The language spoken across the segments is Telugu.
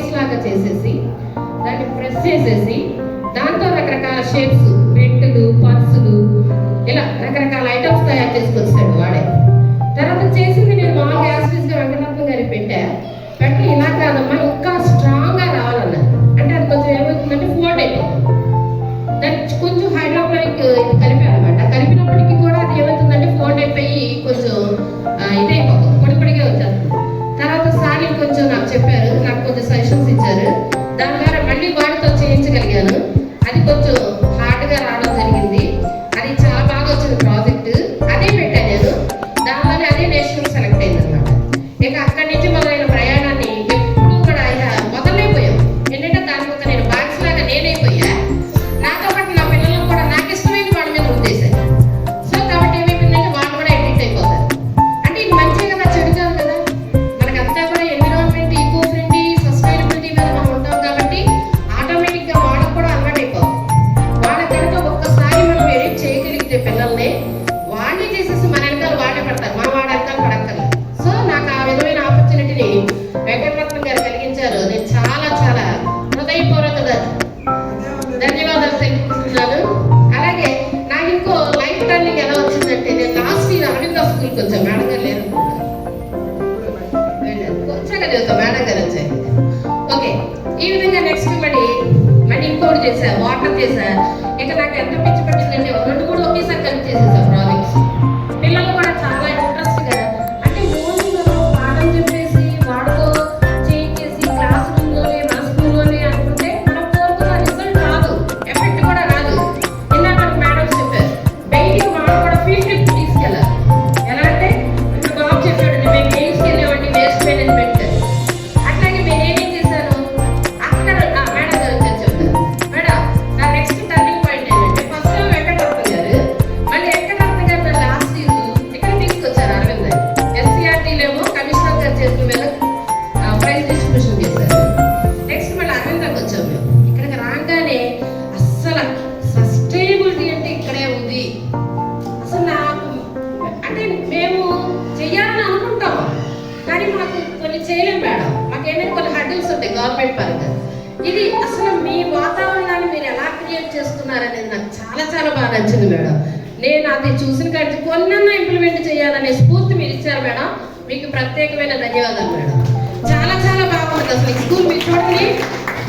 బేస్ లాగా చేసేసి దాన్ని ప్రెస్ చేసేసి దాంతో రకరకాల షేప్స్, పెట్టులు, పర్సులు, ఇలా రకరకాల ఐటమ్స్ తయారు చేసుకొచ్చాడు వాడే. తర్వాత చేసింది నేను మామూలుగా యాసిడ్గా వెంకటరత్నం గారికి పెట్టి ఇలా కాదమ్మా ఇంకా స్ట్రాంగ్గా రావాలన్నారు. అంటే అది కొంచెం ఏమవుతుందంటే ఫోల్డ్ అయిపోతుంది. దాన్ని కొంచెం హైడ్రోక్లోరిక్ ఇది కలిపాను అనమాట. కలిపినప్పటికీ కూడా అది ఏమవుతుందంటే ఫోల్డ్ అయిపోయి కొంచెం ఇదైపోతుంది, పొడి పొడిగా వచ్చేస్తుంది. తర్వాత సార్ కొంచెం నాకు చెప్పారు, నాకు కొంచెం సజెషన్స్ ఇచ్చారు. దాని ద్వారా మళ్ళీ వాటితో చేయించగలిగాను. అది కొంచెం హార్డ్గా రావడం జరిగింది. అది చాలా బాగా వచ్చింది ప్రాజెక్ట్. అదే పెట్టాను నేను. దానివల్ల అదే నేషనల్ సెలెక్ట్ అయింది అనమాట. ఇక అక్కడి నుంచి మొదలైన ప్రయాణాన్ని ఎప్పుడు కూడా ఇక మొదలైపోయాం. ఏంటంటే దాని ఒక నేను బాక్స్లాగా నేనైపోయా. నాతో పాటు నా పిల్లలకు కూడా నాకు ఇష్టమైన వాళ్ళ మీద ఉద్దేశాను. సో కాబట్టి ఏమైపోయిందంటే వాళ్ళు కూడా ఎడిక్ట్ అయిపోతారు. అంటే ఇది మంచిగా కదా, చెడు కాదు కదా. మనకంతా కూడా ఎన్విరాన్మెంట్, ఈకో ఫ్రెండ్లీ, సస్టైనబిలిటీ మీద మనం ఉంటాం కాబట్టి ఆటోమేటిక్గా వాళ్ళకు కూడా అలవాటు అయిపోతాం. వాళ్ళ కనుక ఒక్కసారి మనం ఎడిట్ చేయగలిగితే పిల్లల్ని, వాళ్ళే చేసేసి మన వెనకాల వాళ్ళే పడతారు, మన వాడి వెనకాల పడక్కర్లేదు. సో నాకు ఆ విధమైన ఆపర్చునిటీని వెంకటరత్నం గారు కలిగించారు. నేను చాలా చాలా హృదయపూర్వక ధన్యవాదాలు తెలుపుతున్నాను. అలాగే నాకు ఇంకో లైఫ్ టర్నింగ్ ఎలా వచ్చిందంటే, నేను లాస్ట్ ఇయర్ అరవింద స్కూల్కి వచ్చాను. మేడం గారు లేరు, వచ్చాక చదువుతాం, మేడం గారు వచ్చారు. ఓకే, ఈ విధంగా నెక్స్ట్ మళ్ళీ ఇంకోటి చేశా, వాటర్ చేశా. ఇక నాకు ఎంత పిచ్చి పట్టిందంటే 2 ఒకేసారి కలిపి చేసేసా ప్రాజెక్ట్స్. పిల్లలు కూడా చాలా ఇంట్రెస్ట్గా, అంటే ఓన్లీ మనం పాఠం చెప్పేసి వాడుకో చేయించేసి క్లాస్ రూమ్లోనే మన స్కూల్లోనే అనుకుంటే మనం కోరుకున్న రిజల్ట్ రాదు, ఎఫెక్ట్ కూడా రాదు. ఇందాక మేడం చెప్పారు, బయటికి మనం కూడా ఫీల్డ్ ట్రిప్ తీసుకెళ్ళాలి. ఎలా అంటే ఇప్పుడు బాబు చెప్పాడు, మేము తీసుకెళ్ళేవాడిని వేస్ట్ మేనేజ్మెంట్. అట్లాగే నేనేం చేశాను, అక్కడ మేడం గారు వచ్చారు చెప్తారు. మేడం నా నెక్స్ట్ టర్నింగ్ పాయింట్ ఏంటంటే, ఫస్ట్ వెంకటరత్నం గారు, మళ్ళీ వెంకటరత్నం గారు లాస్ట్ ఇయర్ ఇక్కడ తీసుకొచ్చారు అరవింద్ గారు. ఎస్సీఆర్టీలేమో కమిషనర్ గారి చేతుల మీద ప్రైజ్ డిస్ట్రిబ్యూషన్ చేశారు. నెక్స్ట్ మళ్ళీ అరవిందాకి వచ్చాము మేము. ఇక్కడికి రాగానే అస్సలు సస్టైనబిలిటీ అంటే ఇక్కడే ఉంది. అసలు నాకు అంటే మేము చెయ్యాలని అనుకుంటాం కానీ మాకు కొన్ని చేయలేం మేడం. మాకేమైనా కొన్ని హడ్డిల్స్ ఉంటాయి గవర్నమెంట్ పరంగా. ఇది అసలు మీ వాతావరణాన్ని మీరు ఎలా క్రియేట్ చేస్తున్నారనేది నాకు చాలా చాలా బాగా నచ్చింది మేడం. నేను అది చూసిన కానీ కొన్నన్నా ఇంప్లిమెంట్ చేయాలనే స్ఫూర్తి మీరు ఇచ్చారు మేడం. మీకు ప్రత్యేకమైన ధన్యవాదాలు మేడం. చాలా చాలా బాగుంటుంది అసలు ఈ స్కూల్. మీరు చూడండి,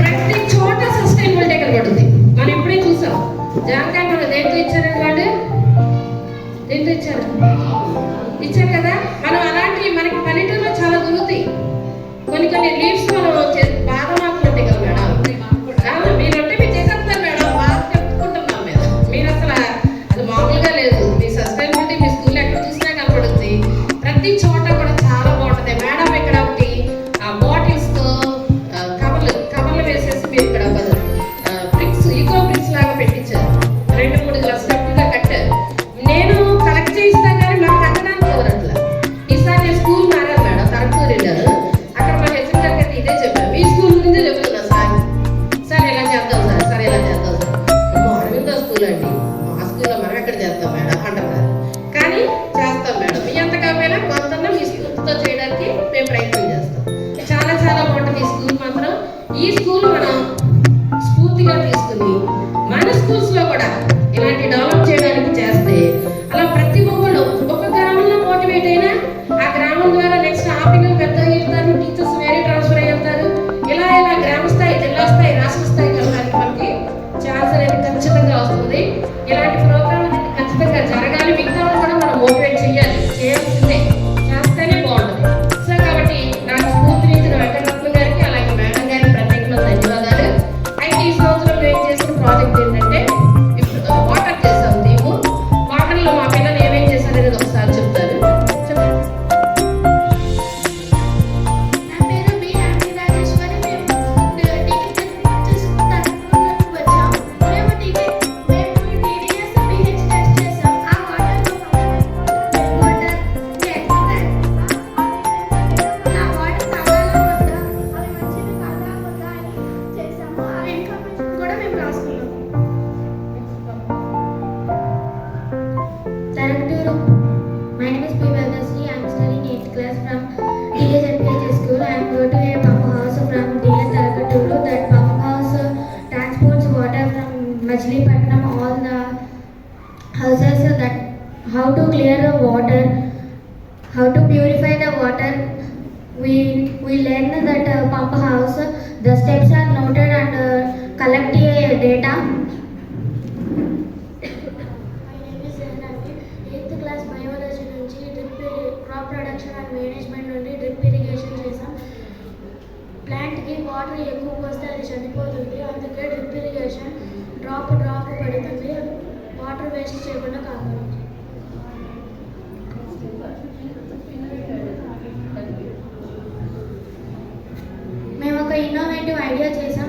ప్రతి చోట సస్టైనబిలిటీ కనబడుతుంది. మనం ఇప్పుడే చూసాం జాంకాయ మనం దేంతో ఇచ్చారండి, వాళ్ళు దేంతో ఇచ్చారు కదా. మనం అలాంటివి మనకి పల్లెటూరులో చాలా దొరుకుతాయి. కొన్ని లీవ్స్ మనం బాగా మాకులు ఉంటాయి కదా మేడం. మీరంటే మీరు చేసేస్తారు మేడం, బాగా చెప్పుకుంటున్నాం మీద. మీరు అసలు అది మామూలుగా లేదు. మీ సస్టైనబిలిటీ మీ స్కూల్లో ఎక్కడ చూసినా కనపడుతుంది. ప్రతి చోట కూడా చాలా బాగుంటుంది మేడం. ఇక్కడ ఒకటి బాటిల్స్తో కవర్లు వేసేసి మీరు ఇక్కడ బ్రిక్స్, ఈకో బ్రిక్స్ లాగా పెట్టించారు. 2-3 గ్లాసులుగా కట్టారు. నేను కలెక్ట్ చేయిస్తా కానీ మాకు కట్టడానికి కుదరట్లా. ఈసారి నేను స్కూల్ మారాను మేడం, తరచూ వెళ్ళాను. అక్కడ మా హెచ్ఎం గారికి ఇదే చెప్పాను, మీ స్కూల్ నుంచే చెప్తున్నా సార్ ఎలా చేద్దాం సార్ ఎలా చేద్దాం సార్. అరవింద స్కూల్ అండి, మా స్కూల్లో మనం ఎక్కడ చేద్దాం మేడం అంటున్నారు. కానీ చేస్తాం మేడం, మీ అంత కాకపోయినా కొంత మీ స్కూల్తో చేయడానికి మేము ప్రయత్నం చేస్తాం. చాలా చాలా బాగుంటుంది ఈ స్కూల్ మాత్రం. ఈ స్కూల్ మనం స్ఫూర్తిగా తీసుకుని మన స్కూల్స్లో కూడా ఇలాంటి డెవలప్ చేయడానికి చేస్తే, అలా ప్రతి ఒక్కళ్ళు ఒక గ్రామంలో మోటివేట్ అయినా ఆ గ్రామం ద్వారా నెక్స్ట్ ఆ పిల్లలు పెద్ద అయ్యేస్తారు, టీచర్స్ వేరే ట్రాన్స్ఫర్ అయ్యేస్తారు. ఇలా గ్రామ స్థాయి, జిల్లా స్థాయి, రాష్ట్ర స్థాయికి వెళ్ళడానికి మనకి ఛాన్స్ అనేది ఖచ్చితంగా వస్తుంది. ఇలాంటి ప్రోగ్రామ్ అనేది ఖచ్చితంగా జరగాలి. మిగతా కూడా మనం మోటివేట్ చేయాలి, చేయాల్సిందే, చేస్తేనే బాగుంటుంది. సో కాబట్టి నాకు స్ఫూర్తినిచ్చిన వెంకటరత్నం గారికి అలాగే మేడం గారికి ప్రత్యేకమైన ధన్యవాదాలు. అయితే ఈ సంవత్సరం మేము చేసిన ప్రాజెక్ట్ ఏంటంటే, ఇప్పుడు వాటర్ చేసాం. దీము వాటర్లో మా పిల్లలు ఏమేం చేశారనేది ఒకసారి చెప్తారు. My name is P. Vedasri. I am studying 8th class from TSLPH school. I am going to a house from DSL. process that how to clear the water, how to purify the water. We learn that pump house. The steps are noted and collect a data. My name is Zainabi. 8th class biology నుంచి crop production and management నుండి డ్రిప్ ఇరిగేషన్ చేసాం. ప్లాంట్కి వాటర్ ఎక్కువ పోస్తే అది చనిపోతుంది, అందుకే డ్రిప్ ఇరిగేషన్ డ్రాప్ పడుతుంది, వాటర్ వేస్ట్ చేయకుండా కాపాడాలి. మేము ఒక ఇన్నోవేటివ్ ఐడియా చేసాం.